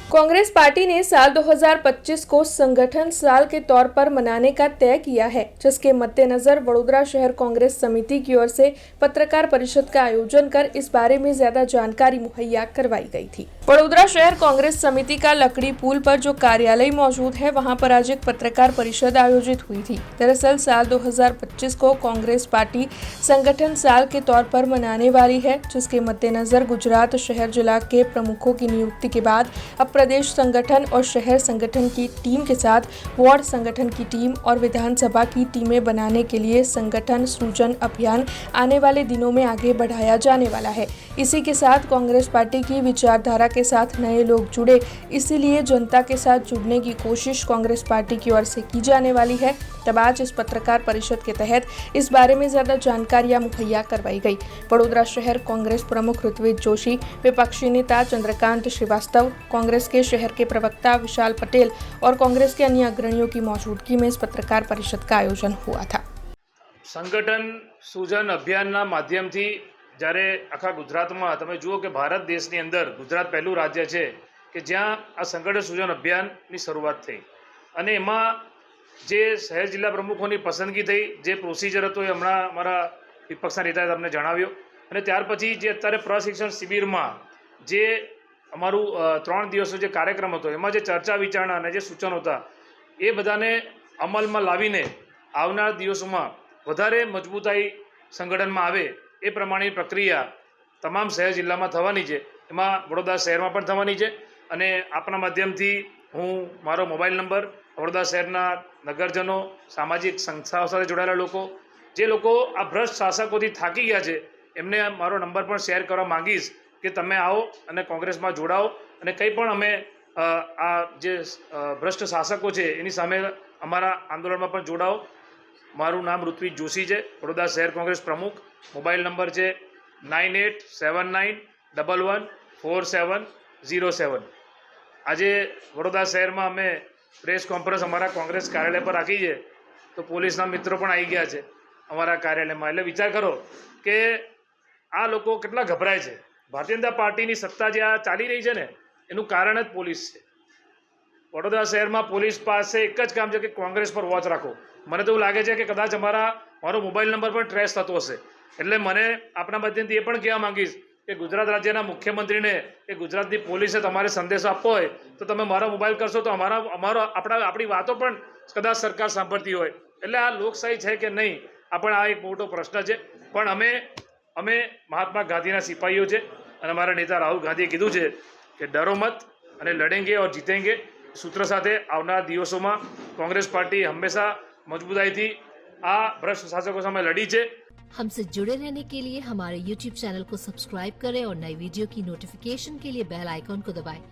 Congress party ने साल 2025 को संगठन साल के तौर पर मनाने का तय किया है, जिसके मद्देनजर वडोदरा शहर कांग्रेस समिति की ओर से पत्रकार परिषद का आयोजन कर इस बारे में ज्यादा जानकारी मुहैया करवाई गई थी। वडोदरा शहर कांग्रेस समिति का लकड़ी पुल पर जो कार्यालय मौजूद है, वहां पर आज एक पत्रकार परिषद आयोजित हुई थी। दरअसल साल 2025 को कांग्रेस पार्टी संगठन साल के तौर पर मनाने वाली है, जिसके मद्देनजर गुजरात शहर जिला के प्रमुखों की नियुक्ति के बाद अब प्रदेश संगठन और शहर संगठन की टीम के साथ वार्ड संगठन की टीम और विधानसभा की टीमें बनाने के लिए संगठन सृजन अभियान आने वाले दिनों में आगे बढ़ाया जाने वाला है। इसी के साथ कांग्रेस पार्टी की विचारधारा के साथ नए लोग जुड़े, इसीलिए जनता के साथ जुड़ने की कोशिश कांग्रेस पार्टी की ओर से की जाने वाली है। तब आज इस पत्रकार परिषद के तहत इस बारे में ज्यादा जानकारियां मुहैया करवाई गई। वडोदरा शहर कांग्रेस प्रमुख ऋत्विज जोशी, विपक्षी नेता चंद्रकांत श्रीवास्तव, कांग्रेस के शहर के प्रवक्ता विशाल पटेल और कांग्रेस के अन्य अग्रणियों की मौजूदगी में इस पत्रकार परिषद का आयोजन हुआ था। संगठन सूजन अभियानना माध्यमथी જ્યારે આખા ગુજરાતમાં તમે જુઓ કે ભારત દેશની અંદર ગુજરાત પહેલું રાજ્ય છે કે જ્યાં આ સંગઠન સૂજન અભિયાનની શરૂઆત થઈ અને એમાં જે શહેર જિલ્લા પ્રમુખોની પસંદગી થઈ, જે પ્રોસિજર હતો એ હમણાં અમારા વિપક્ષના નેતાએ તમને જણાવ્યો અને ત્યાર પછી જે અત્યારે પ્રશિક્ષણ શિબિરમાં જે અમારું 3 દિવસનો જે કાર્યક્રમ હતો એમાં જે ચર્ચા વિચારણા અને જે સૂચનો હતા એ બધાને અમલમાં લાવીને આવનાર દિવસોમાં વધારે મજબૂતાઈ સંગઠનમાં આવે એ પ્રમાણેની પ્રક્રિયા તમામ શહેર જિલ્લામાં થવાની છે। એમાં વડોદરા શહેરમાં પણ થવાની છે અને આપના માધ્યમથી હું મારો મોબાઈલ નંબર વડોદરા શહેરના નગરજનો, સામાજિક સંસ્થાઓ સાથે જોડાયેલા લોકો, જે લોકો આ ભ્રષ્ટ શાસકોથી થાકી ગયા છે, એમને મારો નંબર પણ શેર કરવા માંગીશ કે તમે આવો અને કોંગ્રેસમાં જોડાઓ અને કંઈ પણ અમે આ જે ભ્રષ્ટ શાસકો છે એની સામે અમારા આંદોલનમાં પણ જોડાઓ। મારું નામ ઋત્વિજ જોશી છે, વડોદરા શહેર કોંગ્રેસ પ્રમુખ। મોબાઈલ નંબર છે 9879114707। આજે વડોદરા શહેરમાં અમે પ્રેસ કોન્ફરન્સ અમારા કોંગ્રેસ કાર્યાલય પર રાખી છે તો પોલીસના મિત્રો પણ આવી ગયા છે અમારા કાર્યાલયમાં। એટલે વિચાર કરો કે આ લોકો કેટલા ગભરાય છે। ભારતીય જનતા પાર્ટીની સત્તા જે આ ચાલી રહી છે ને એનું કારણ જ પોલીસ છે। વડોદરા શહેરમાં પોલીસ પાસે એક જ કામ છે કે કોંગ્રેસ પર વોચ રાખો। મને તો એવું લાગે છે કે કદાચ મારો મોબાઈલ નંબર પણ ટ્રેસ થતો હશે। એટલે મને આપણા માધ્યમથી એ પણ કહેવા માંગીશ કે ગુજરાત રાજ્યના મુખ્યમંત્રીને કે ગુજરાતની પોલીસે તમારે સંદેશો આપવો હોય તો તમે મારો મોબાઈલ કરશો તો આપણી વાતો પણ કદાચ સરકાર સાંભળતી હોય। એટલે આ લોકશાહી છે કે નહીં આ પણ આ એક મોટો પ્રશ્ન છે। પણ અમે મહાત્મા ગાંધીના સિપાહીઓ છે અને અમારા નેતા રાહુલ ગાંધીએ કીધું છે કે ડરો મત અને લડેંગે और જીતેंगे સૂત્ર સાથે આવનાર દિવસોમાં કોંગ્રેસ પાર્ટી હંમેશા મજબૂતાઈથી આ ભ્રષ્ટ શાસકો સામે લડી છે। हमसे जुड़े रहने के लिए हमारे YouTube चैनल को सब्सक्राइब करें और नई वीडियो की नोटिफिकेशन के लिए बेल आइकॉन को दबाएं।